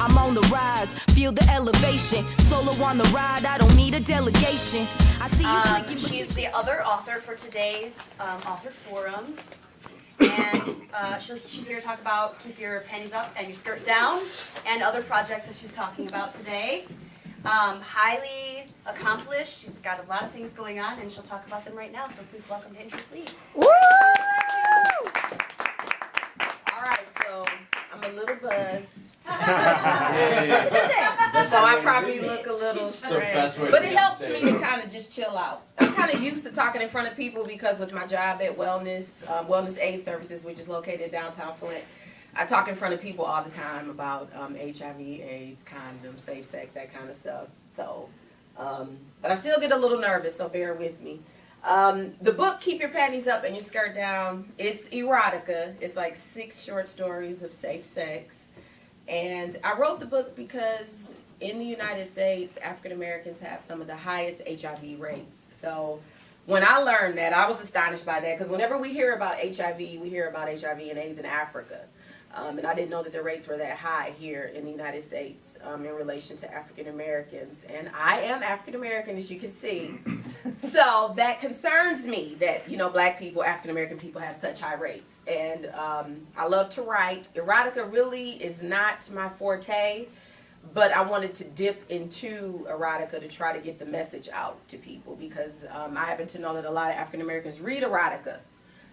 I'm on the rise, feel the elevation. Solo on the ride, I don't need a delegation. I see you clicking, but She's the other author for today's author forum. And she's here to talk about keep your panties up and your skirt down and other projects that she's talking about today. Highly accomplished. She's got a lot of things going on, and she'll talk about them right now. So please welcome to Interest Lead. Woo! All right, so I'm a little buzzed. So I probably look a little strange, but it helps me to kind of just chill out. I'm kind of used to talking in front of people because with my job at Wellness Aid Services, which is located downtown Flint, I talk in front of people all the time about HIV, AIDS, condoms, safe sex, that kind of stuff. So, but I still get a little nervous, so bear with me. The book, Keep Your Panties Up and Your Skirt Down, it's erotica. It's like 6 short stories of safe sex. And I wrote the book because in the United States, African Americans have some of the highest HIV rates. So when I learned that, I was astonished by that because whenever we hear about HIV, we hear about HIV and AIDS in Africa. And I didn't know that the rates were that high here in the United States in relation to African Americans. And I am African American, as you can see. So that concerns me that, you know, black people, African American people have such high rates. And I love to write. Erotica really is not my forte, but I wanted to dip into erotica to try to get the message out to people because I happen to know that a lot of African Americans read erotica.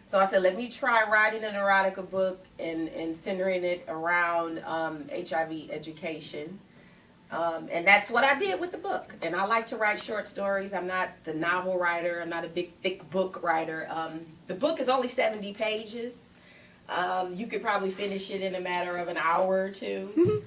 So I said, let me try writing an erotica book and centering it around HIV education. And that's what I did with the book. And I like to write short stories. I'm not the novel writer. I'm not a big, thick book writer. The book is only 70 pages. You could probably finish it in a matter of an hour or two.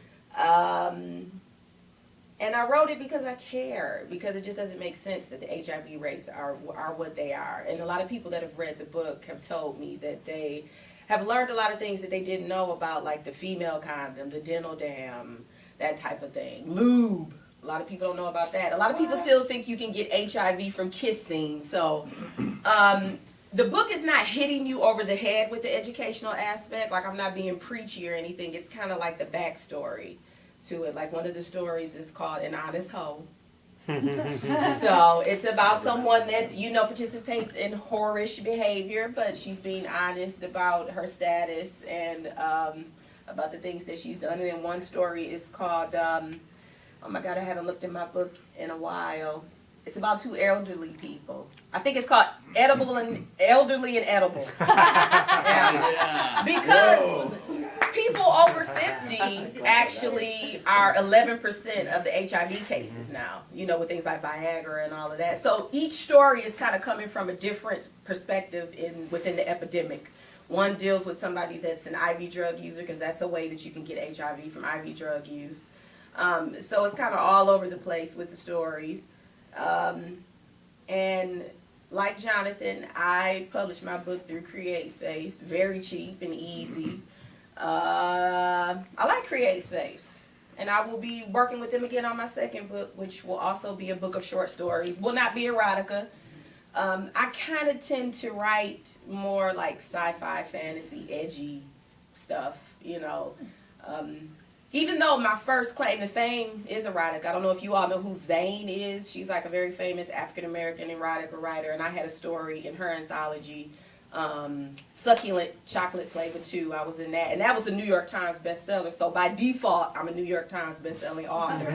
And I wrote it because I care, because it just doesn't make sense that the HIV rates are what they are. And a lot of people that have read the book have told me that they have learned a lot of things that they didn't know about, like the female condom, the dental dam, that type of thing. Lube. A lot of people don't know about that. A lot of people still think you can get HIV from kissing. So the book is not hitting you over the head with the educational aspect. Like I'm not being preachy or anything. It's kind of like the backstory to it. Like one of the stories is called An Honest Hoe. So it's about someone that, you know, participates in whorish behavior, but she's being honest about her status and about the things that she's done. And then one story is called, oh my God, I haven't looked at my book in a while. It's about 2 elderly people. I think it's called Elderly and Edible. Yeah. Because people over 50 actually are 11% of the HIV cases now, you know, with things like Viagra and all of that. So each story is kind of coming from a different perspective within the epidemic. One deals with somebody that's an IV drug user, because that's a way that you can get HIV from IV drug use. So it's kind of all over the place with the stories. And like Jonathan, I published my book through Create Space, very cheap and easy. I like Create Space, and I will be working with them again on my second book, which will also be a book of short stories. Will not be erotica. I kind of tend to write more like sci-fi, fantasy, edgy stuff, you know. Even though my first claim to fame is erotic. I don't know if you all know who Zane is. She's like a very famous African-American erotica writer, and I had a story in her anthology, Succulent Chocolate Flavor 2. I was in that, and that was a New York Times bestseller. So by default, I'm a New York Times bestselling author.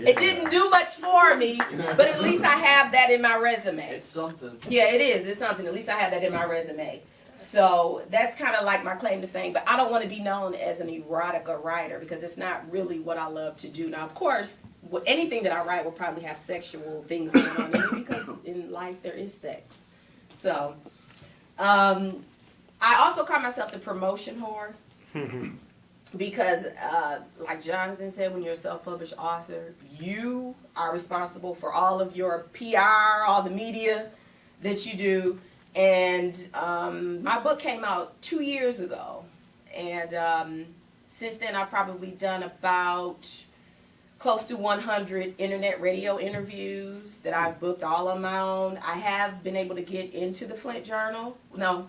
It didn't do much for me, but at least I have that in my resume. It's something. Yeah, it is. It's something. At least I have that in my resume. So that's kind of like my claim to fame. But I don't want to be known as an erotica writer because it's not really what I love to do. Now, of course, anything that I write will probably have sexual things going on in it because in life there is sex. So I also call myself the promotion whore because, like Jonathan said, when you're a self-published author, you are responsible for all of your PR, all the media that you do. And my book came out 2 years ago, and since then I've probably done about close to 100 internet radio interviews that I've booked all on my own. I have been able to get into the Flint Journal. No,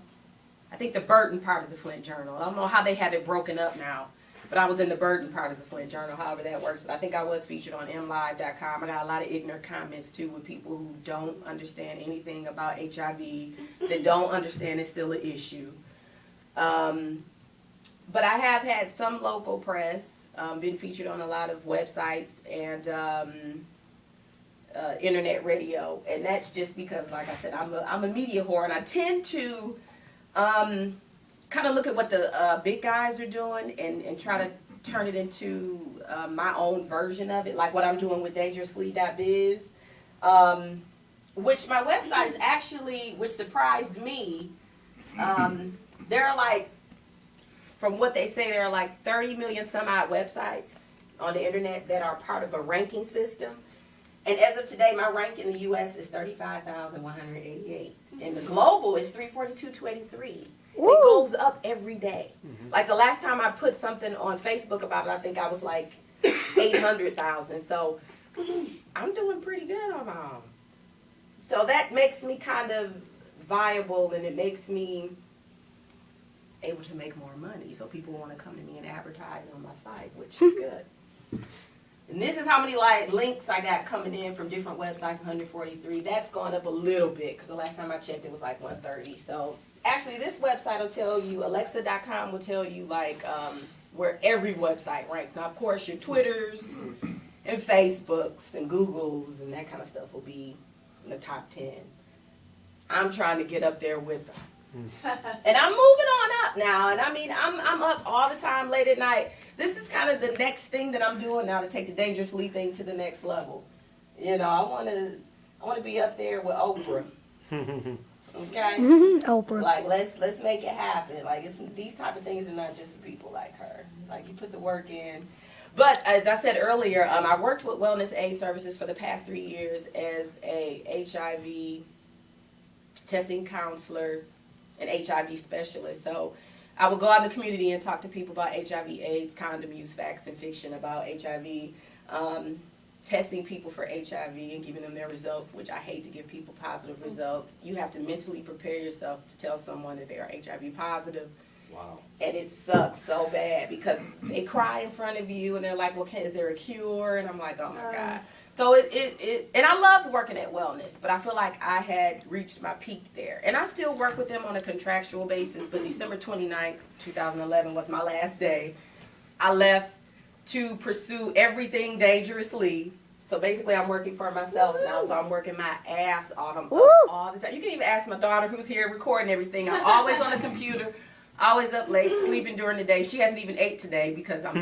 I think the Burton part of the Flint Journal. I don't know how they have it broken up now, but but I was in the burden part of the Flint Journal, however that works. But I think I was featured on MLive.com. I got a lot of ignorant comments too with people who don't understand anything about HIV, that don't understand it's still an issue. But I have had some local press, been featured on a lot of websites and internet radio, and that's just because, like I said, I'm a media whore, and I tend to kind of look at what the big guys are doing and try to turn it into my own version of it, like what I'm doing with dangerously.biz, which my website is actually, which surprised me, there are like, from what they say, there are like 30 million some odd websites on the internet that are part of a ranking system. And as of today, my rank in the U.S. is 35,188. And the global is 342,283. It goes up every day. Like the last time I put something on Facebook about it, I think I was like 800,000. So I'm doing pretty good on my own. So that makes me kind of viable, and it makes me able to make more money. So people want to come to me and advertise on my site, which is good. And this is how many like links I got coming in from different websites, 143. That's gone up a little bit because the last time I checked it was like 130. So actually this website will tell you, Alexa.com will tell you like where every website ranks. Now of course your Twitters and Facebooks and Googles and that kind of stuff will be in the top 10. I'm trying to get up there with them. And I'm moving on up now, and I mean, I'm up all the time late at night. This is kind of the next thing that I'm doing now to take the dangerously thing to the next level. You know, I want to be up there with Oprah. Okay, Oprah. like let's make it happen. Like these type of things are not just for people like her. It's like you put the work in. But as I said earlier, I worked with Wellness Aid Services for the past 3 years as a HIV testing counselor, an HIV specialist. So I would go out in the community and talk to people about HIV, AIDS, condom use, facts and fiction about HIV, testing people for HIV and giving them their results, which I hate to give people positive results. You have to mentally prepare yourself to tell someone that they are HIV positive. Wow. And it sucks so bad because they cry in front of you and they're like, well, is there a cure? And I'm like, oh my God. So and I loved working at Wellness, but I feel like I had reached my peak there. And I still work with them on a contractual basis, but December 29th, 2011 was my last day. I left to pursue everything dangerously. So basically I'm working for myself now, so I'm working my ass off all the time. You can even ask my daughter who's here recording everything. I'm always on the computer, always up late, sleeping during the day. She hasn't even ate today because I'm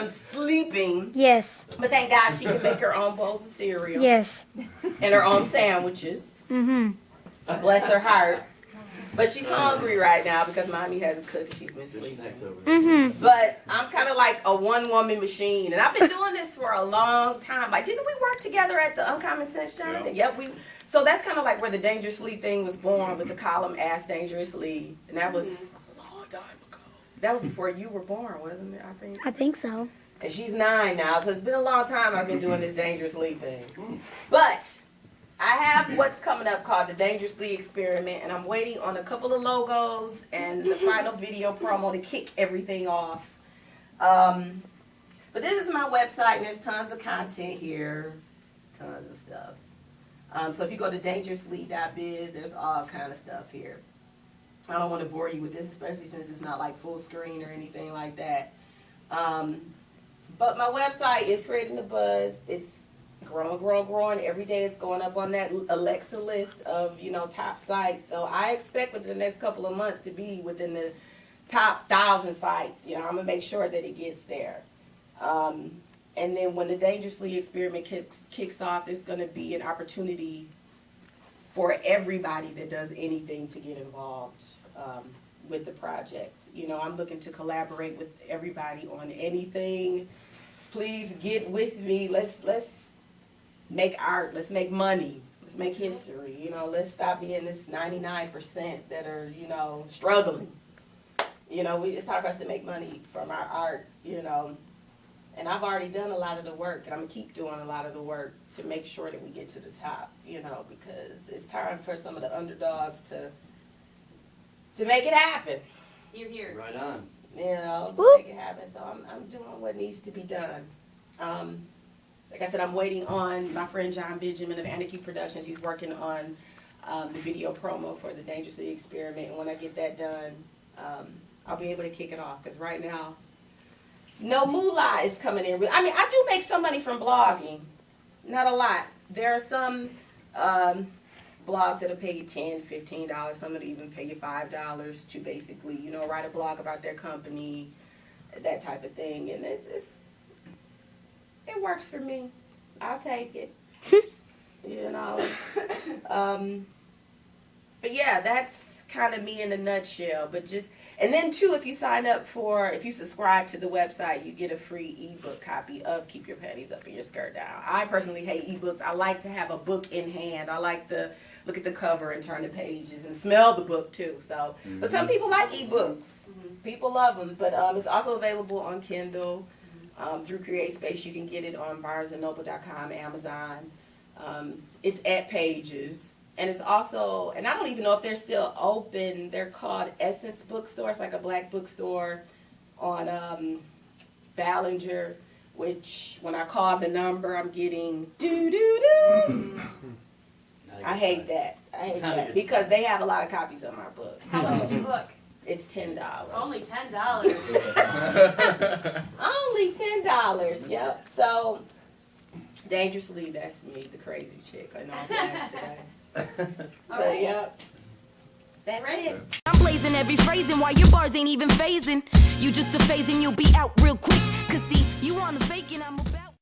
sleeping. Yes. But thank God she can make her own bowls of cereal. Yes. And her own sandwiches. Mm-hmm. Bless her heart. But she's hungry right now because mommy hasn't cooked. She's been sleeping. Mm-hmm. But I'm kind of like a one-woman machine. And I've been doing this for a long time. Like, didn't we work together at the Uncommon Sense, Jonathan? Yep. So that's kind of like where the Dangerously thing was born with the column Ask Dangerously. And that was a long time ago. That was before you were born, wasn't it, I think? I think so. And she's 9 now. So it's been a long time I've been doing this Dangerously thing. But I have what's coming up called the Dangerously Experiment, and I'm waiting on a couple of logos and the final video promo to kick everything off. But this is my website, and there's tons of content here, tons of stuff. So if you go to dangerously.biz, there's all kind of stuff here. I don't want to bore you with this, especially since it's not like full screen or anything like that. But my website is creating the buzz. It's growing. Every day it's going up on that Alexa list of, top sites. So I expect within the next couple of months to be within the top 1,000 sites. I'm going to make sure that it gets there. And then when the Dangerously Experiment kicks off, there's going to be an opportunity for everybody that does anything to get involved with the project. I'm looking to collaborate with everybody on anything. Please get with me. Let's make art, let's make money, let's make history, let's stop being this 99% that are, struggling. It's time for us to make money from our art, and I've already done a lot of the work, and I'm going to keep doing a lot of the work to make sure that we get to the top, because it's time for some of the underdogs to make it happen. You're here. Right on. to make it happen. So I'm doing what needs to be done. Like I said, I'm waiting on my friend John Benjamin of Anarchy Productions. He's working on the video promo for the Dangerously Experiment. And when I get that done, I'll be able to kick it off. Because right now, no moolah is coming in. I mean, I do make some money from blogging. Not a lot. There are some blogs that'll pay you $10, $15. Some that'll even pay you $5 to basically, you know, write a blog about their company, that type of thing. And it works for me. I'll take it. You know. But yeah, that's kind of me in a nutshell. But just, and then too, if you subscribe to the website, you get a free ebook copy of Keep Your Panties Up and Your Skirt Down. I personally hate ebooks. I like to have a book in hand. I like to look at the cover and turn the pages and smell the book too. So, but some people like ebooks. People love them. But it's also available on Kindle through CreateSpace. You can get it on BarnesandNoble.com, Amazon. It's at Pages. And it's also, and I don't even know if they're still open. They're called Essence Bookstore. It's like a black bookstore on Ballinger, which when I call the number, I'm getting doo-doo-doo. I hate that. Because they have a lot of copies of my book. How much is your book? It's $10. Only $10. Only $10, yep. So, Dangerously, that's me, the crazy chick. I know I'm glad today. So, yep. That's it. I'm blazing every phrasing while your bars ain't even phasing. You just a phasing, you'll be out real quick. Cause see, you on the faking, I'm a